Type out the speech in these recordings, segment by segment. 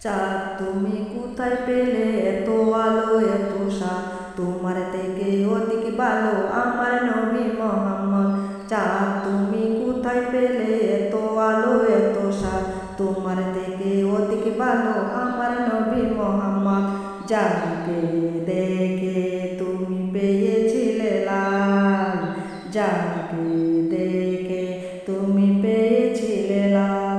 চাঁদ তুমি কোথায় পেলে এত আলো এত সাত, তোমার থেকে অধিক ভালো আমার নবী মোহাম্মদ। চাঁদ তুমি কোথায় পেলে এত আলো এত সাত, তোমার থেকে অধিক ভালো আমার নবী মোহাম্মদ। যাকে দেখে তুমি পেয়েছিলে লাল, যাকে দেখে তুমি পেয়েছিলে লাল।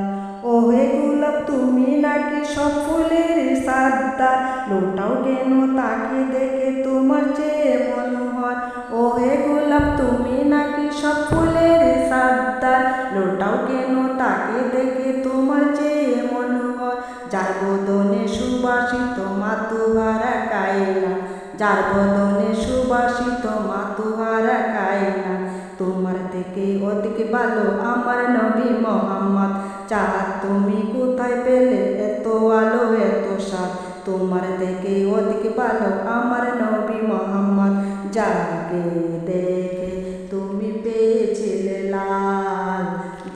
ওহে গোলাপ তুমি নাকি সব ফুলের সাদ্দার, লোটাও কেন তাকে দেখে তোমার চেয়ে মনোহর। ওহে গোলাপ তুমি নাকি সব ফুলের সাদ্দার, লোটাও কেন তাকে দেখে তোমার চেয়ে মনোহর। যার বদনে সুবাসিত মাতুহারা কায়না, যার বদনে সুবাসিত মাতুহারা কায়না, তোমার থেকে অধিক ভালো আমার নবী মোহাম্মদ। চাঁদ তুমি কোথায় পেলে এত আলো এত সাত, তোমার থেকে অধিক ভালো আমার নবী মোহাম্মদ। যাকে দেখে তুমি পেয়েছিলে লাল,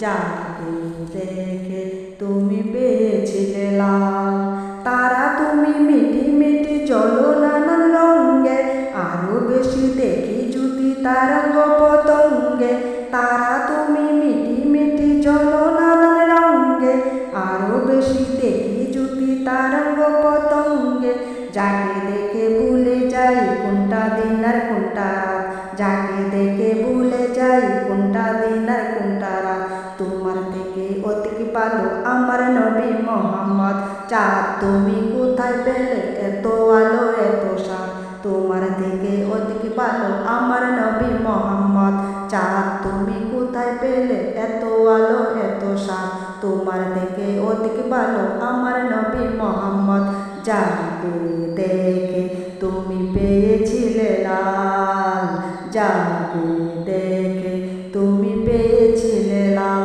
যাকে দেখে তুমি পেয়েছিলে লাল। তারা তুমি মিটি মিটি চলো নানান রঙে, আরো বেশি দেখি যদি তারঙ্গ পতঙ্গে। তারা তুমি মিটি মিটি চলো নানান রঙে, আরো বেশি দেখি যদি তারঙ্গ পতঙ্গে। যাকে দেখে ভুলে যাই কোনটা দিন আর কোনটা রাত, যাকে দেখে ভুলে যাই কোনটা দিন আর কোনটা রাত, তোমার থেকে অধিক ভালো আমার নবী মোহাম্মদ। চাঁদ তুমি কোথায় পেলে এত আলো এত সাত, তোমার থেকে অধিক ভালো আমার নবী মোহাম্মদ। চাঁদ তুমি কোথায় পেলে এত আলো এত সাত, তোমার থেকে অধিক ভালো আমার নবী মোহাম্মদ। যাকে দেখে তুমি পেয়েছিলে লাল, যাকে দেখে তুমি পেয়েছিলে লাল।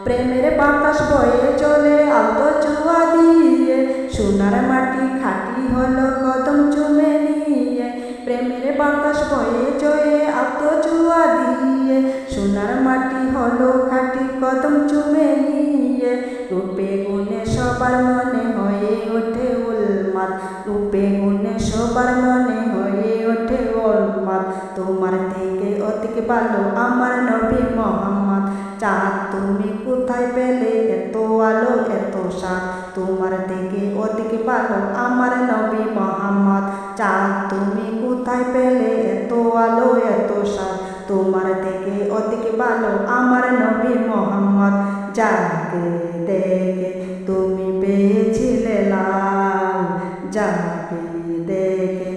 প্রেমের বাতাস বয়ে চলে আলতো ছোঁয়া দিয়ে, সোনার মাটি খাঁটি হলো কদম চুমে নিয়ে। প্রেমের বাতাস বয়ে চলে আলতো ছোঁয়া দিয়ে, সোনার মাটি হলো খাঁটি কদম চুমে নিয়ে। রূপে গুণে সবার মনে হয়ে ওঠে উন্মাদ, রূপে গুণে সবার মনে হয়ে ওঠে উন্মাদ, তোমার থেকে অধিক ভালো আমার নবী মোহাম্মদ। চাঁদ তুমি কোথায় পেলে এত আলো এত সাত, তোমার থেকে অধিক ভালো আমার নবী মোহাম্মদ। চাঁদ তুমি কোথায় পেলে এত আলো এত সাত, তোমার থেকে অধিক ভালো আমার নবী মোহাম্মদ। যাকে দেখে তুমি পেয়েছিলে লাল, যাকে দেখে